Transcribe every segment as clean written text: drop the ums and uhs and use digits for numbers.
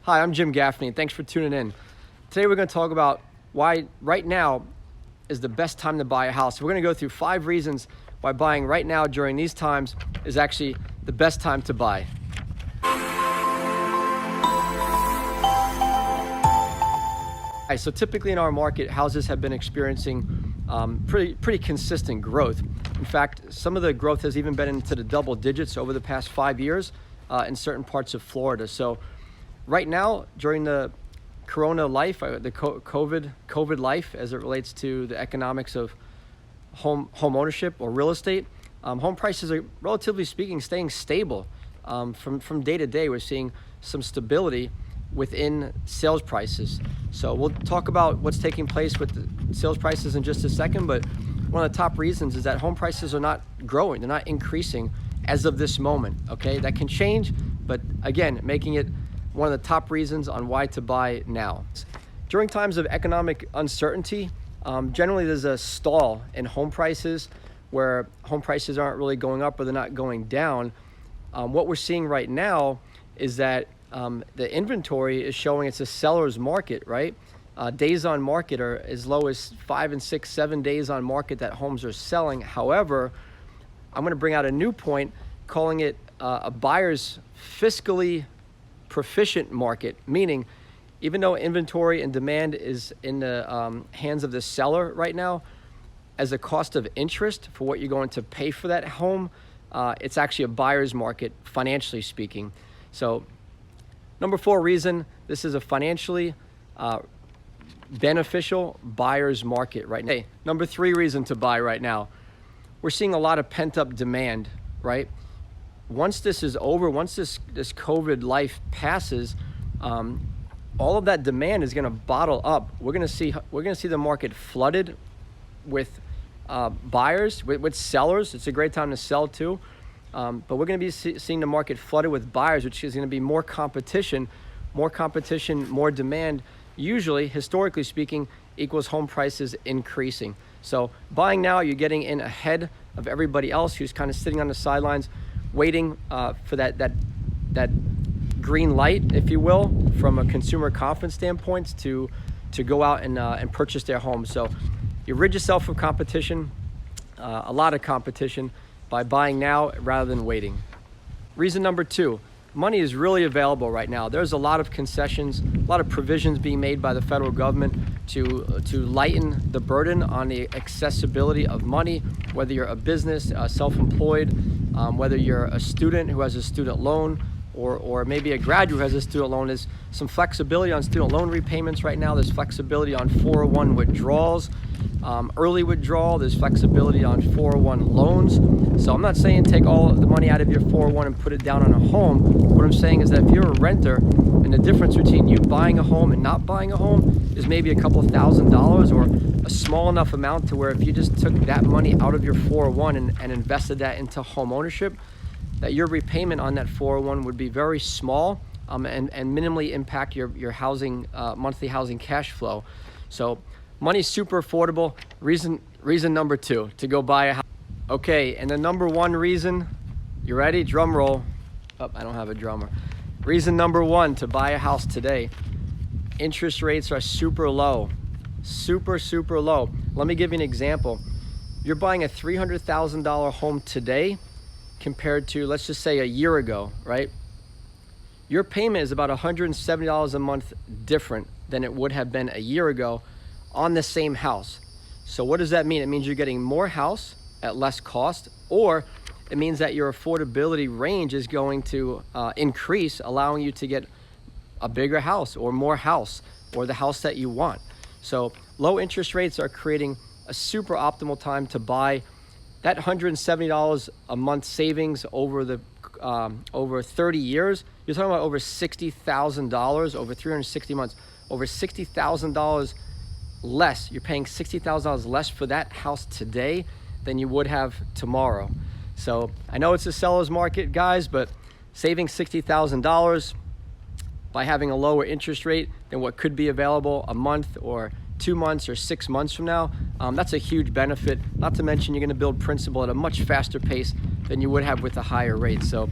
Hi, I'm Jim Gaffney. Thanks for tuning in. Today we're going to talk about why right now is the best time to buy a house. We're going to go through 5 reasons why buying right now during these times is actually the best time to buy. So typically in our market, houses have been experiencing pretty consistent growth. In fact, some of the growth has even been into the double digits over the past 5 years in certain parts of Florida. So right now, during the Corona life, the COVID life, as it relates to the economics of home ownership or real estate, home prices are, relatively speaking, staying stable. From day to day, we're seeing some stability within sales prices. So we'll talk about what's taking place with the sales prices in just a second, but one of the top reasons is that home prices are not growing, they're not increasing as of this moment, okay? That can change, but again, making it one of the top reasons on why to buy now. During times of economic uncertainty, generally there's a stall in home prices where home prices aren't really going up or they're not going down. What we're seeing right now is that the inventory is showing it's a seller's market, right? Days on market are as low as 5 and 6, 7 days on market that homes are selling. However, I'm going to bring out a new point, calling it a buyer's fiscally proficient market, meaning even though inventory and demand is in the hands of the seller right now, as a cost of interest for what you're going to pay for that home, it's actually a buyer's market, financially speaking. So number 4 reason, this is a financially beneficial buyer's market right now. Number 3 reason to buy right now, we're seeing a lot of pent-up demand, right? Once this is over, once this COVID life passes, all of that demand is going to bottle up. We're going to see the market flooded with buyers, with sellers. It's a great time to sell too. But we're going to be seeing the market flooded with buyers, which is going to be more competition, more demand, usually, historically speaking, equals home prices increasing. So buying now, you're getting in ahead of everybody else who's kind of sitting on the sidelines, waiting for that green light, if you will, from a consumer confidence standpoint to go out and purchase their home. So you rid yourself of competition, a lot of competition, by buying now rather than waiting. Reason number 2, money is really available right now. There's a lot of concessions, a lot of provisions being made by the federal government to lighten the burden on the accessibility of money, whether you're a business, self-employed, whether you're a student who has a student loan, or maybe a graduate who has a student loan. There's some flexibility on student loan repayments right now. There's flexibility on 401 withdrawals, early withdrawal. There's flexibility on 401 loans. So I'm not saying take all the money out of your 401 and put it down on a home. What I'm saying is that if you're a renter, and the difference between you buying a home and not buying a home is maybe a couple $1,000s or a small enough amount to where if you just took that money out of your 401 and invested that into home ownership, that your repayment on that 401 would be very small and minimally impact your housing monthly housing cash flow. So money's super affordable. Reason number 2 to go buy a house. Okay, and the number 1 reason, you ready? Drum roll. Oh, I don't have a drummer. Reason number 1 to buy a house today, interest rates are super low. Super low. Let me give you an example. You're buying a $300,000 home today compared to, let's just say, a year ago, right? Your payment is about $170 a month different than it would have been a year ago on the same house. So what does that mean? It means you're getting more house at less cost, or it means that your affordability range is going to increase, allowing you to get a bigger house or more house or the house that you want. So low interest rates are creating a super optimal time to buy. That $170 a month savings over 30 years, you're talking about over $60,000 over 360 months, over $60,000 less. You're paying $60,000 less for that house today than you would have tomorrow. So I know it's a seller's market, guys, but saving $60,000 by having a lower interest rate than what could be available a month or 2 months or 6 months from now, that's a huge benefit. Not to mention you're going to build principal at a much faster pace than you would have with a higher rate. So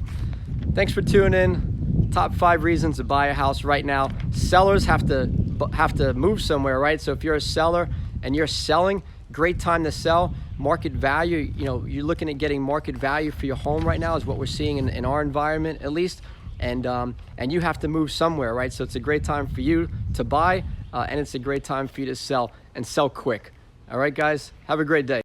thanks for tuning in. top 5 reasons to buy a house right now. Sellers have to move somewhere, right? So if you're a seller and you're selling, great time to sell. Market value, you know, you're looking at getting market value for your home right now is what we're seeing in our environment at least. And you have to move somewhere, right? So it's a great time for you to buy, and it's a great time for you to sell, and sell quick. All right, guys, have a great day.